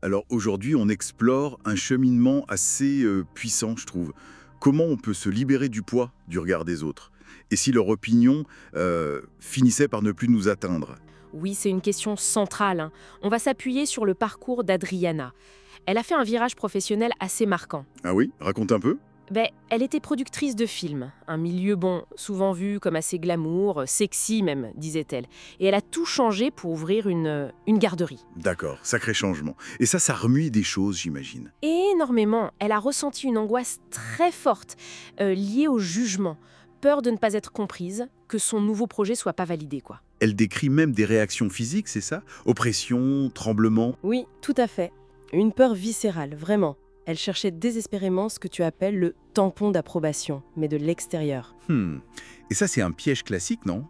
Alors aujourd'hui, on explore un cheminement assez puissant, je trouve. Comment on peut se libérer du poids du regard des autres? Et si leur opinion finissait par ne plus nous atteindre? Oui, c'est une question centrale, hein. On va s'appuyer sur le parcours d'Adriana. Elle a fait un virage professionnel assez marquant. Ah oui? Raconte un peu. Elle était productrice de films, un milieu souvent vu comme assez glamour, sexy même, disait-elle. Et elle a tout changé pour ouvrir une garderie. D'accord, sacré changement. Et ça remue des choses, j'imagine. Énormément, elle a ressenti une angoisse très forte, liée au jugement. Peur de ne pas être comprise, que son nouveau projet soit pas validé, quoi. Elle décrit même des réactions physiques, c'est ça? Oppression, tremblement. Oui, tout à fait. Une peur viscérale, vraiment. Elle cherchait désespérément ce que tu appelles le tampon d'approbation, mais de l'extérieur. Et ça, c'est un piège classique, non?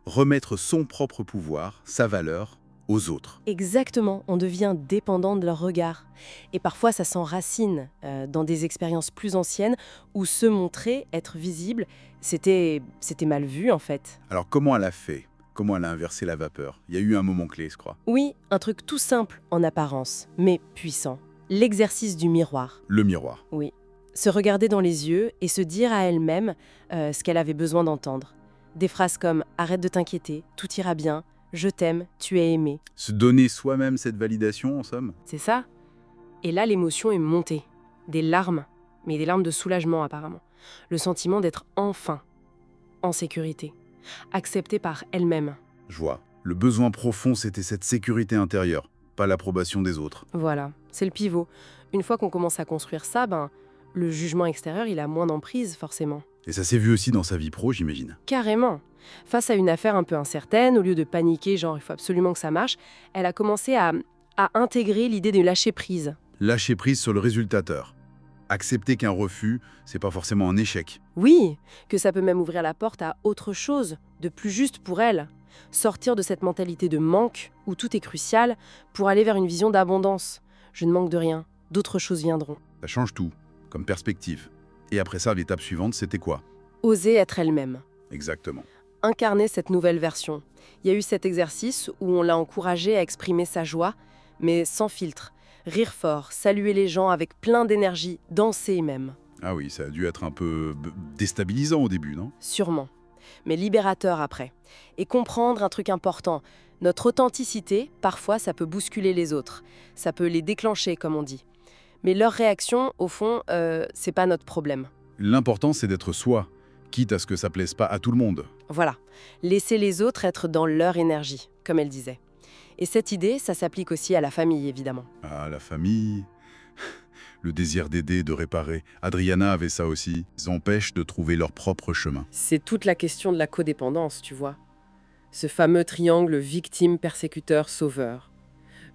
Remettre son propre pouvoir, sa valeur, aux autres. Exactement, on devient dépendant de leur regard. Et parfois, ça s'enracine dans des expériences plus anciennes où se montrer, être visible, c'était mal vu en fait. Alors comment elle a fait? Comment elle a inversé la vapeur? Il y a eu un moment clé, je crois. Oui, un truc tout simple en apparence, mais puissant. L'exercice du miroir. Le miroir. Oui. Se regarder dans les yeux et se dire à elle-même ce qu'elle avait besoin d'entendre. Des phrases comme « Arrête de t'inquiéter, tout ira bien, je t'aime, tu es aimé Se donner soi-même cette validation, en somme. ». C'est ça. Et là, l'émotion est montée. Des larmes, mais des larmes de soulagement apparemment. Le sentiment d'être enfin en sécurité, acceptée par elle-même. Je vois. Le besoin profond, c'était cette sécurité intérieure, pas l'approbation des autres. Voilà, c'est le pivot. Une fois qu'on commence à construire ça, le jugement extérieur, il a moins d'emprise, forcément. Et ça s'est vu aussi dans sa vie pro, j'imagine. Carrément. Face à une affaire un peu incertaine, au lieu de paniquer, genre il faut absolument que ça marche, elle a commencé à intégrer l'idée de lâcher prise. Lâcher prise sur le résultateur. Accepter qu'un refus, c'est pas forcément un échec. Oui, que ça peut même ouvrir la porte à autre chose, de plus juste pour elle. Sortir de cette mentalité de manque, où tout est crucial, pour aller vers une vision d'abondance. Je ne manque de rien, d'autres choses viendront. Ça change tout, comme perspective. Et après ça, l'étape suivante, c'était quoi? Oser être elle-même. Exactement. Incarner cette nouvelle version. Il y a eu cet exercice où on l'a encouragée à exprimer sa joie, mais sans filtre. Rire fort, saluer les gens avec plein d'énergie, danser même. Ah oui, ça a dû être un peu déstabilisant au début, non? Sûrement. Mais libérateur après. Et comprendre un truc important. Notre authenticité, parfois, ça peut bousculer les autres. Ça peut les déclencher, comme on dit. Mais leur réaction, au fond, c'est pas notre problème. L'important, c'est d'être soi, quitte à ce que ça plaise pas à tout le monde. Voilà. Laisser les autres être dans leur énergie, comme elle disait. Et cette idée, ça s'applique aussi à la famille, évidemment. Ah, la famille, le désir d'aider, de réparer. Adriana avait ça aussi. Ils empêchent de trouver leur propre chemin. C'est toute la question de la codépendance, tu vois. Ce fameux triangle victime, persécuteur, sauveur.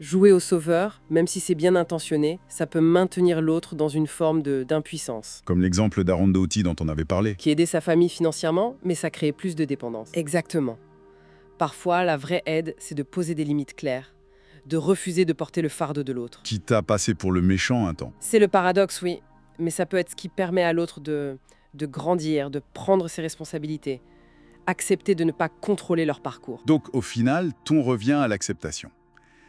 Jouer au sauveur, même si c'est bien intentionné, ça peut maintenir l'autre dans une forme d'impuissance. Comme l'exemple d'Arondoti dont on avait parlé. Qui aidait sa famille financièrement, mais ça créait plus de dépendance. Exactement. Parfois, la vraie aide, c'est de poser des limites claires, de refuser de porter le fardeau de l'autre. Quitte à passer pour le méchant un temps. C'est le paradoxe, oui, mais ça peut être ce qui permet à l'autre de grandir, de prendre ses responsabilités, accepter de ne pas contrôler leur parcours. Donc au final, tout revient à l'acceptation.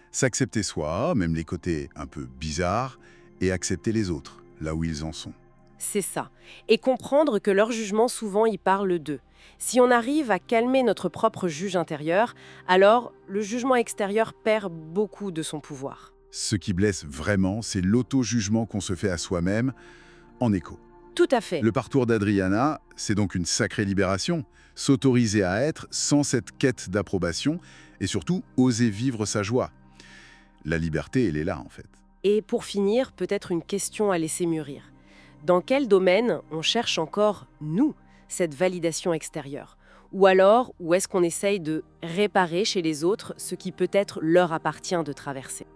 S'accepter soi, même les côtés un peu bizarres, et accepter les autres, là où ils en sont. C'est ça. Et comprendre que leur jugement, souvent, il parle d'eux. Si on arrive à calmer notre propre juge intérieur, alors le jugement extérieur perd beaucoup de son pouvoir. Ce qui blesse vraiment, c'est l'auto-jugement qu'on se fait à soi-même en écho. Tout à fait. Le parcours d'Adriana, c'est donc une sacrée libération. S'autoriser à être sans cette quête d'approbation et surtout oser vivre sa joie. La liberté, elle est là en fait. Et pour finir, peut-être une question à laisser mûrir. Dans quel domaine on cherche encore, nous, cette validation extérieure? Ou alors, où est-ce qu'on essaye de réparer chez les autres ce qui peut-être leur appartient de traverser?